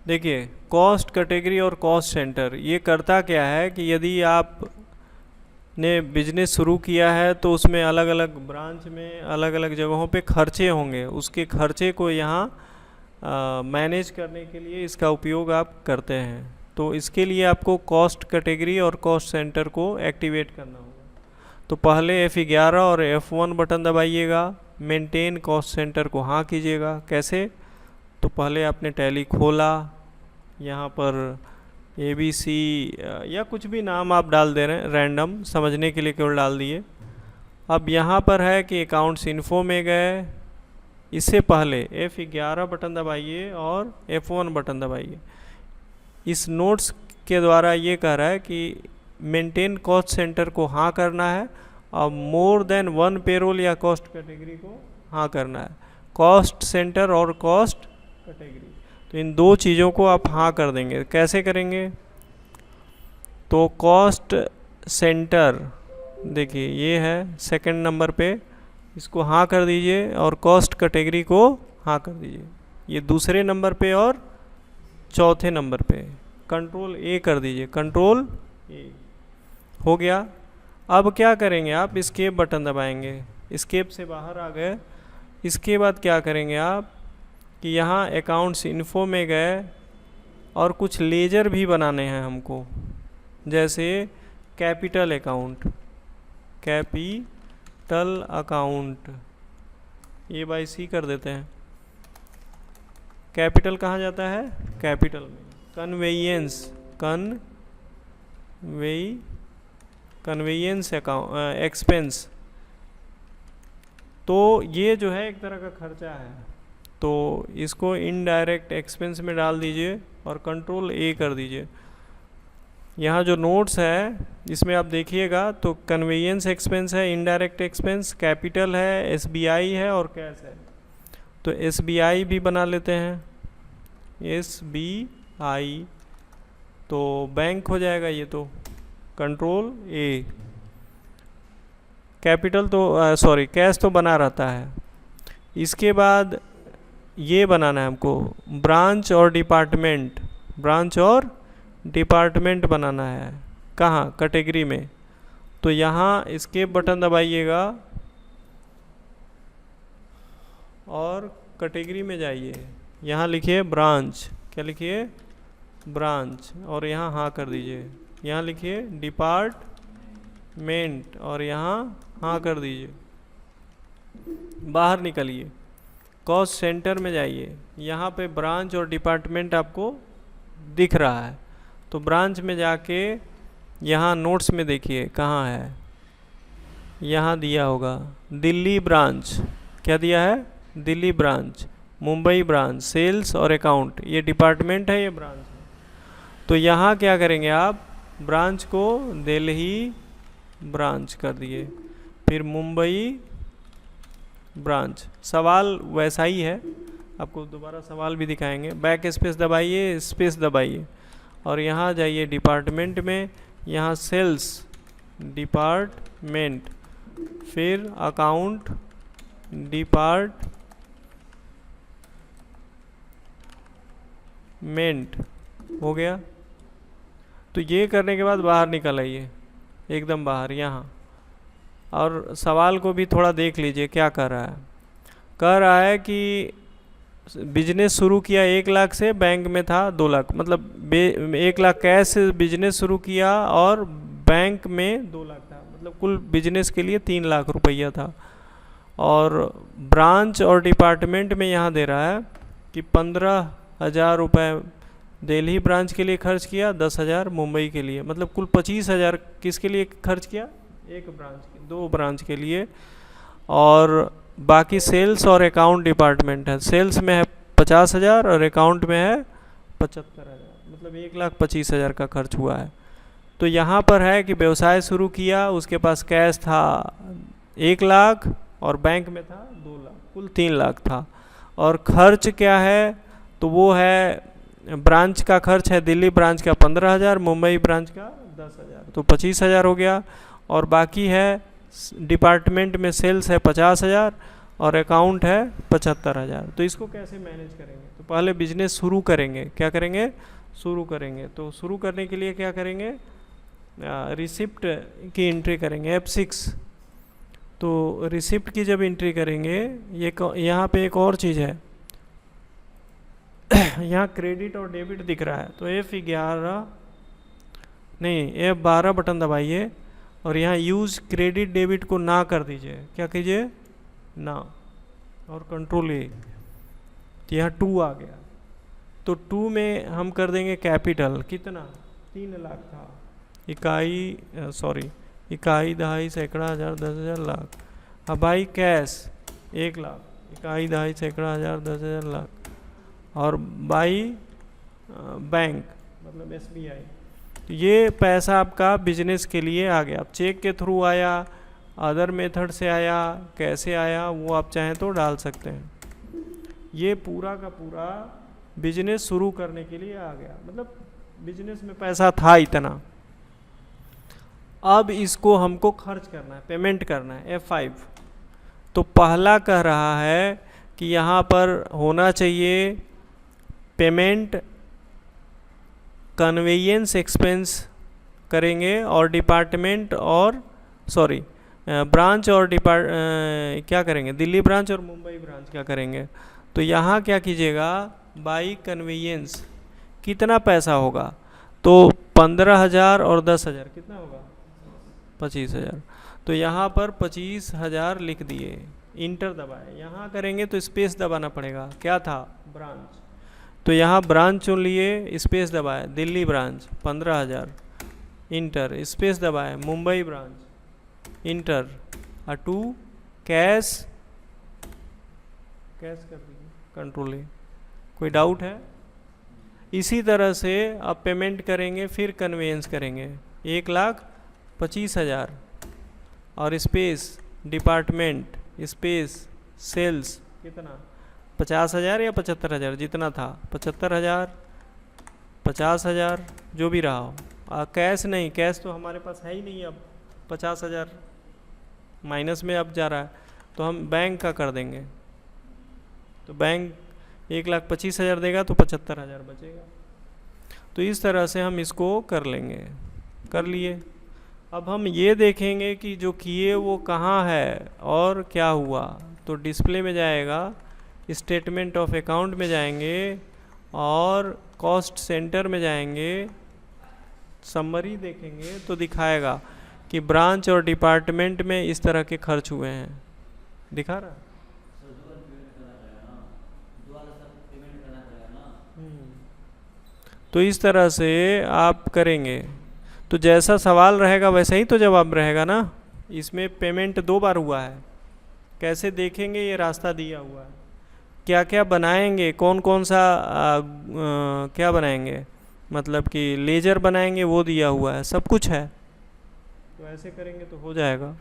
देखिए, cost category और cost centre ये करता क्या है कि यदि आप ने बिजनेस शुरू किया है तो उसमें अलग अलग ब्रांच में अलग अलग जगहों पे खर्चे होंगे, उसके खर्चे को यहाँ मैनेज करने के लिए इसका उपयोग आप करते हैं। तो इसके लिए आपको कॉस्ट कैटेगरी और कॉस्ट सेंटर को एक्टिवेट करना होगा। तो पहले F11 और F1 बटन दबाइएगा, मेंटेन कॉस्ट सेंटर को हाँ कीजिएगा। कैसे? तो पहले आपने टैली खोला, यहाँ पर ABC या कुछ भी नाम आप डाल दे रहे हैं, रैंडम समझने के लिए केवल डाल दिए। अब यहाँ पर है कि अकाउंट्स इन्फो में गए, इससे पहले F11 बटन दबाइए और F1 बटन दबाइए। इस नोट्स के द्वारा ये कह रहा है कि मेंटेन कॉस्ट सेंटर को हाँ करना है और मोर देन 1 पेरोल या कॉस्ट कैटेगरी को हाँ करना है। कॉस्ट सेंटर और कॉस्ट कैटेगरी, तो इन दो चीज़ों को आप हाँ कर देंगे। कैसे करेंगे? तो कॉस्ट सेंटर देखिए ये है सेकंड नंबर पे, इसको हाँ कर दीजिए और कॉस्ट कैटेगरी को हाँ कर दीजिए, ये दूसरे नंबर पे और चौथे नंबर पे। कंट्रोल A कर दीजिए, कंट्रोल A हो गया। अब क्या करेंगे आप? एस्केप बटन दबाएंगे, एस्केप से बाहर आ गए। इसके बाद क्या करेंगे आप कि यहाँ अकाउंट्स इन्फो में गए और कुछ लेजर भी बनाने हैं हमको, जैसे capital account, capital account A/C कर देते हैं। कैपिटल कहाँ जाता है? कैपिटल में। कन्वेयंस, कन्वेयंस अकाउंट एक्सपेंस, तो ये जो है एक तरह का खर्चा है, तो इसको इनडायरेक्ट एक्सपेंस में डाल दीजिए और कंट्रोल A कर दीजिए। यहाँ जो नोट्स है इसमें आप देखिएगा तो कन्वेयंस एक्सपेंस है, इनडायरेक्ट एक्सपेंस, कैपिटल है, SBI है और कैश है। तो SBI भी बना लेते हैं, SBI, तो बैंक हो जाएगा ये, तो कंट्रोल A। कैपिटल तो सॉरी कैश तो बना रहता है। इसके बाद ये बनाना है हमको ब्रांच और डिपार्टमेंट, ब्रांच और डिपार्टमेंट बनाना है। कहाँ? कैटेगरी में। तो यहाँ एस्केप बटन दबाइएगा और कैटेगरी में जाइए, यहाँ लिखिए ब्रांच, क्या लिखिए? ब्रांच, और यहाँ हाँ कर दीजिए। यहाँ लिखिए डिपार्टमेंट और यहाँ हाँ कर दीजिए। बाहर निकलिए, कॉस्ट सेंटर में जाइए, यहाँ पे ब्रांच और डिपार्टमेंट आपको दिख रहा है। तो ब्रांच में जाके यहाँ नोट्स में देखिए कहाँ है, यहाँ दिया होगा दिल्ली ब्रांच। क्या दिया है? Delhi branch, Mumbai branch, sales और अकाउंट, ये डिपार्टमेंट है, ये ब्रांच है। तो यहाँ क्या करेंगे आप? ब्रांच को दिल्ली ब्रांच कर दिए, फिर मुंबई ब्रांच। सवाल वैसा ही है, आपको दोबारा सवाल भी दिखाएंगे। बैक स्पेस दबाइए, स्पेस दबाइए और यहाँ जाइए डिपार्टमेंट में, यहाँ सेल्स डिपार्टमेंट, फिर अकाउंट डिपार्टमेंट, हो गया। तो ये करने के बाद बाहर निकल आइए, एकदम बाहर यहाँ, और सवाल को भी थोड़ा देख लीजिए क्या कर रहा है। कह रहा है कि बिजनेस शुरू किया 1 लाख से, बैंक में था 2 लाख, मतलब 1 लाख कैश से बिजनेस शुरू किया और बैंक में 2 लाख था, मतलब कुल बिजनेस के लिए 3 लाख रुपया था। और ब्रांच और डिपार्टमेंट में यहाँ दे रहा है कि 15,000 रुपये दिल्ली ब्रांच के लिए खर्च किया, 10,000 मुंबई के लिए, मतलब कुल 25,000 किसके लिए खर्च किया? एक ब्रांच, 2 ब्रांच के लिए। और बाकी सेल्स और अकाउंट डिपार्टमेंट है, सेल्स में है 50,000 और अकाउंट में है 75,000, मतलब 1,25,000 का खर्च हुआ है। तो यहाँ पर है कि व्यवसाय शुरू किया, उसके पास कैश था 1 लाख और बैंक में था 2 लाख, कुल 3 लाख था। और खर्च क्या है? तो वो है ब्रांच का खर्च है, दिल्ली ब्रांच का 15,000, मुंबई ब्रांच का 10,000, तो 25,000 हो गया। और बाकी है डिपार्टमेंट में सेल्स है 50,000 और अकाउंट है 75,000। तो इसको कैसे मैनेज करेंगे? तो पहले बिजनेस शुरू करेंगे। क्या करेंगे? शुरू करेंगे। तो शुरू करने के लिए क्या करेंगे? रिसिप्ट की एंट्री करेंगे F6। तो रिसिप्ट की जब एंट्री करेंगे, ये यहाँ पे एक और चीज़ है, यहाँ क्रेडिट और डेबिट दिख रहा है, तो F11 नहीं F12 बटन दबाइए और यहाँ यूज़ क्रेडिट डेबिट को ना कर दीजिए। क्या कीजिए? ना, और कंट्रोल A। तो यहाँ 2 आ गया। तो 2 में हम कर देंगे कैपिटल। कितना? 3 लाख था। इकाई दहाई सैकड़ा हज़ार 10,000 लाख। अब भाई कैश 1 लाख, इकाई दहाई सैकड़ा हज़ार 10,000 लाख। और बाई बैंक मतलब SBI। तो ये पैसा आपका बिजनेस के लिए आ गया। अब चेक के थ्रू आया, अदर मेथड से आया, कैसे आया वो आप चाहें तो डाल सकते हैं। ये पूरा का पूरा बिजनेस शुरू करने के लिए आ गया, मतलब बिजनेस में पैसा था इतना। अब इसको हमको खर्च करना है, पेमेंट करना है, F5। तो पहला कह रहा है कि यहाँ पर होना चाहिए पेमेंट कन्वेयंस एक्सपेंस करेंगे और डिपार्टमेंट और ब्रांच और क्या करेंगे? दिल्ली ब्रांच और मुंबई ब्रांच क्या करेंगे? तो यहाँ क्या कीजिएगा? बाई कन्वेयंस कितना पैसा होगा? तो 15,000 और 10,000 कितना होगा? 25,000। तो यहाँ पर 25,000 लिख दिए, इंटर दबाए। यहाँ करेंगे तो स्पेस दबाना पड़ेगा। क्या था? ब्रांच। तो यहाँ ब्रांच चुन लिए, स्पेस दबाए, दिल्ली ब्रांच 15,000, इंटर, स्पेस दबाए, मुंबई ब्रांच, इंटर, 2 कैश कर दीजिए, कंट्रोल A। कोई डाउट है? इसी तरह से अब पेमेंट करेंगे, फिर कन्वेंस करेंगे 1,25,000 और स्पेस डिपार्टमेंट स्पेस सेल्स कितना? 50,000 या 75,000 जितना था, 75,000 50,000 जो भी रहा हो। कैश नहीं, कैश तो हमारे पास है ही नहीं। अब 50,000 माइनस में अब जा रहा है, तो हम बैंक का कर देंगे। तो बैंक 1,25,000 देगा तो 75,000 बचेगा। तो इस तरह से हम इसको कर लेंगे। कर लिए। अब हम ये देखेंगे कि जो किए वो कहाँ है और क्या हुआ। तो डिस्प्ले में जाएगा, स्टेटमेंट ऑफ अकाउंट में जाएंगे और कॉस्ट सेंटर में जाएंगे, समरी देखेंगे तो दिखाएगा कि ब्रांच और डिपार्टमेंट में इस तरह के खर्च हुए हैं। दिखा रहा? तो इस तरह से आप करेंगे तो जैसा सवाल रहेगा वैसा ही तो जवाब रहेगा ना। इसमें पेमेंट 2 बार हुआ है। कैसे देखेंगे? ये रास्ता दिया हुआ है। क्या क्या बनाएंगे, कौन कौन सा क्या बनाएंगे, मतलब कि लेजर बनाएंगे वो दिया हुआ है, सब कुछ है। तो ऐसे करेंगे तो हो जाएगा।